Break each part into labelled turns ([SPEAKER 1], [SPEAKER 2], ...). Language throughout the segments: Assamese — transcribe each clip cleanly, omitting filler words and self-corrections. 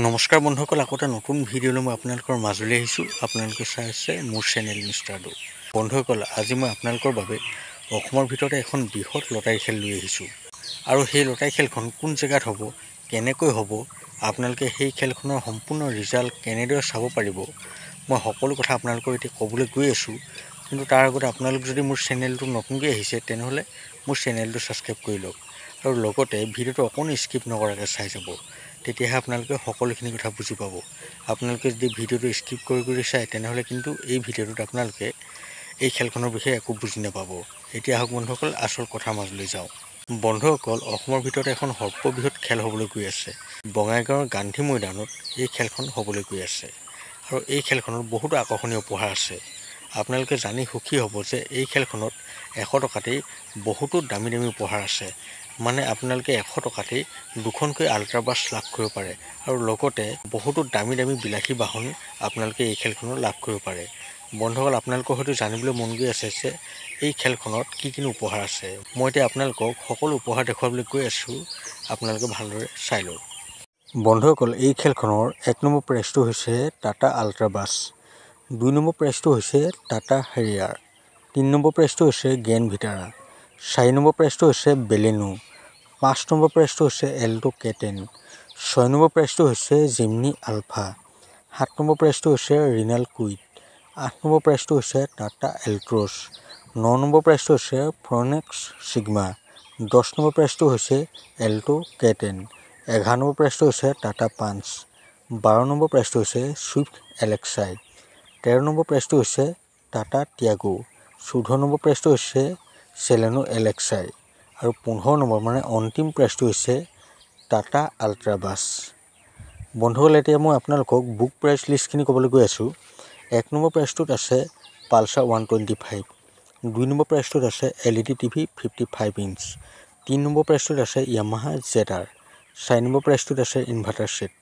[SPEAKER 1] নমস্কাৰ বন্ধুসকল, আকৌ এটা নতুন ভিডিঅ'লৈ মই আপোনালোকৰ মাজলৈ আহিছোঁ। আপোনালোকে চাই আছে মোৰ চেনেল মিষ্টাৰ ডু। বন্ধুসকল, আজি মই আপোনালোকৰ বাবে অসমৰ ভিতৰতে এখন বৃহৎ লটাৰী খেল লৈ আহিছোঁ। আৰু সেই লটাৰী খেলখন কোন জেগাত হ'ব, কেনেকৈ হ'ব, আপোনালোকে সেই খেলখনৰ সম্পূৰ্ণ ৰিজাল্ট কেনেদৰে চাব পাৰিব, মই সকলো কথা আপোনালোকক এতিয়া ক'বলৈ গৈ আছোঁ। কিন্তু তাৰ আগতে আপোনালোক যদি মোৰ চেনেলটো নতুনকৈ আহিছে তেনেহ'লে মোৰ চেনেলটো ছাবস্ক্ৰাইব কৰি লওক আৰু লগতে ভিডিঅ'টো অকণো স্কিপ নকৰাকৈ চাই যাব। তেতিয়াহে আপোনালোকে সকলোখিনি কথা বুজি পাব। আপোনালোকে যদি ভিডিঅ'টো স্কিপ কৰি চায় তেনেহ'লে কিন্তু এই ভিডিঅ'টোত আপোনালোকে এই খেলখনৰ বিষয়ে একো বুজি নাপাব। এতিয়া আহক বন্ধুসকল, আচল কথাৰ মাজলৈ যাওঁ। বন্ধুসকল, অসমৰ ভিতৰতে এখন সৰ্ববৃহৎ খেল হ'বলৈ গৈ আছে। বঙাইগাঁৱৰ গান্ধী মৈদানত এই খেলখন হ'বলৈ গৈ আছে আৰু এই খেলখনত বহুতো আকৰ্ষণীয় উপহাৰ আছে। আপোনালোকে জানি সুখী হ'ব যে এই খেলখনত 100 টকাতেই বহুতো দামী দামী উপহাৰ আছে। মানে আপোনালোকে 100 টকাতেই দুখনকৈ আল্ট্ৰা বাছ লাভ কৰিব পাৰে আৰু লগতে বহুতো দামী দামী বিলাসী বাহন আপোনালোকে এই খেলখনত লাভ কৰিব পাৰে। বন্ধুসকল, আপোনালোকৰ হয়তো জানিবলৈ মন গৈ আছে যে এই খেলখনত কি উপহাৰ আছে। মই এতিয়া আপোনালোকক সকলো উপহাৰ দেখুৱাবলৈ গৈ আছোঁ, আপোনালোকে ভালদৰে চাই লওক। বন্ধুসকল, এই খেলখনৰ 1 নম্বৰ প্ৰাইজটো হৈছে টাটা আল্ট্ৰা বাছ, 2 নম্বৰ প্ৰাইজটো হৈছে টাটা হেৰিয়াৰ, 3 নম্বৰ প্ৰাইজটো হৈছে গ্ৰেণ্ড ভিটাৰা, 4 নম্বৰ প্ৰাইজটো হৈছে বেলেনো, 5 নম্বৰ প্ৰাইজটো হৈছে এল্টো K10, 6 নম্বৰ প্ৰাইজটো হৈছে জিমনি আলফা, 7 নম্বৰ প্ৰাইজটো হৈছে ৰিনাল্ট কুইড, 8 নম্বৰ প্ৰাইজটো হৈছে টাটা এল্ট্ৰছ, 9 নম্বৰ প্ৰাইজটো হৈছে ফ্ৰনেক্স ছিগমা, 10 নম্বৰ প্ৰাইজটো হৈছে এল্টো K10, 11 নম্বৰ প্ৰাইজটো হৈছে টাটা পাঞ্চ, 12 নম্বৰ প্ৰাইজটো হৈছে ছুইফ্ট এলেক্সাই, 13 নম্বৰ প্ৰাইজটো হৈছে টাটা টিয়াগো, 14 নম্বৰ প্ৰাইজটো হৈছে চেলেনো এলেক্সাই আৰু 15 নম্বৰ মানে অন্তিম প্ৰাইজটো হৈছে টাটা আল্ট্ৰা বাছ। বন্ধুসকল, এতিয়া মই আপোনালোকক বুক প্ৰাইজ লিষ্টখিনি ক'বলৈ গৈ আছোঁ। 1 নম্বৰ প্ৰাইজটোত আছে পালচাৰ 125, 2 নম্বৰ প্ৰাইজটোত আছে LED TV 55 ইঞ্চ, 3 নম্বৰ প্ৰাইজটোত আছে য়ামাহা ZR, 4 নম্বৰ প্ৰাইজটোত আছে ইনভাৰ্টাৰ ছেট,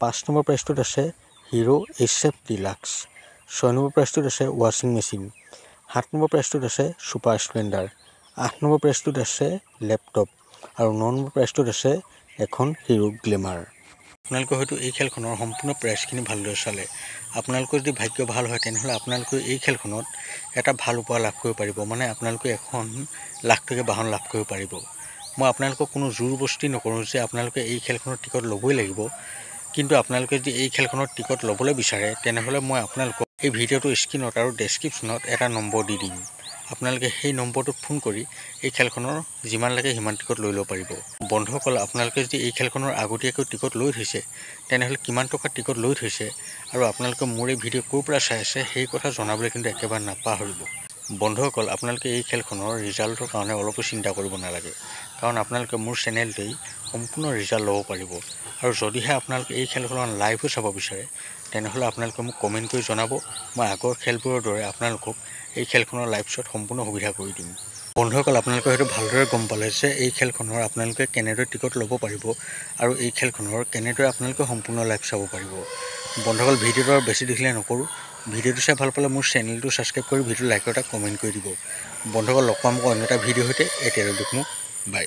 [SPEAKER 1] 5 নম্বৰ প্ৰাইজটোত আছে হিৰো HF ডিলাক্স, 6 নম্বৰ প্ৰাইজটোত আছে ৱাশ্বিং মেচিন, 7 নম্বৰ প্ৰাইজটোত আছে ছুপাৰ স্প্লেণ্ডাৰ, 8 নম্বৰ প্ৰাইজটোত আছে লেপটপ আৰু 9 নম্বৰ প্ৰাইজটোত আছে এখন হিৰো গ্লেমাৰ। আপোনালোকে হয়তো এই খেলখনৰ সম্পূৰ্ণ প্ৰাইজখিনি ভালদৰে চালে। আপোনালোকৰ যদি ভাগ্য ভাল হয় তেনেহ'লে আপোনালোকে এই খেলখনত এটা ভাল উপহাৰ লাভ কৰিব পাৰিব, মানে আপোনালোকে এখন লাখ টকীয়া বাহন লাভ কৰিব পাৰিব। মই আপোনালোকক কোনো জোৰ বস্তি নকৰোঁ যে আপোনালোকে এই খেলখনৰ টিকট ল'বই লাগিব। কিন্তু আপোনালোকে যদি এই খেলখনৰ টিকট ল'বলৈ বিচাৰে তেনেহ'লে মই আপোনালোকক এই ভিডিঅ'টোৰ স্ক্ৰীনত আৰু ডেছক্ৰিপশ্যনত এটা নম্বৰ দি দিম। আপোনালোকে সেই নম্বৰটোত ফোন কৰি এই খেলখনৰ যিমান লাগে সিমান টিকট লৈ ল'ব পাৰিব। বন্ধুসকল, আপোনালোকে যদি এই খেলখনৰ আগতীয়াকৈ টিকট লৈ থৈছে তেনেহ'লে কিমান টকাৰ টিকট লৈ থৈছে আৰু আপোনালোকে মোৰ এই ভিডিঅ' ক'ৰ পৰা চাই আছে সেই কথা জনাবলৈ কিন্তু একেবাৰে নাপাহৰিব। বন্ধুসকল, আপোনালোকে এই খেলখনৰ ৰিজাল্টৰ কাৰণে অলপো চিন্তা কৰিব নালাগে, কাৰণ আপোনালোকে মোৰ চেনেলতেই সম্পূৰ্ণ ৰিজাল্ট ল'ব পাৰিব। আৰু যদিহে আপোনালোকে এই খেলখনৰ লাইভো চাব বিচাৰে তেনেহ'লে আপোনালোকে মোক কমেণ্ট কৰি জনাব। মই আগৰ খেলবোৰৰ দৰে আপোনালোকক এই খেলখনৰ লাইভ শ্ব'ত সম্পূৰ্ণ সুবিধা কৰি দিম। বন্ধুসকল, আপোনালোকে হয়তো ভালদৰে গম পালে যে এই খেলখনৰ আপোনালোকে কেনেদৰে টিকট ল'ব পাৰিব আৰু এই খেলখনৰ কেনেদৰে আপোনালোকে সম্পূৰ্ণ লাইভ চাব পাৰিব। বন্ধুসকল, ভিডিঅ'টো আৰু বেছি দেখিলে নকৰোঁ। ভিডিঅ'টো চাই ভাল পালে মোৰ চেনেলটো ছাবস্ক্ৰাইব কৰি ভিডিঅ'টো লাইক এটা কমেণ্ট কৰি দিব। বন্ধুসকল, লগ পাম অন্য এটা ভিডিঅ'ৰ সৈতে। এতিয়ালৈ মোক বাই।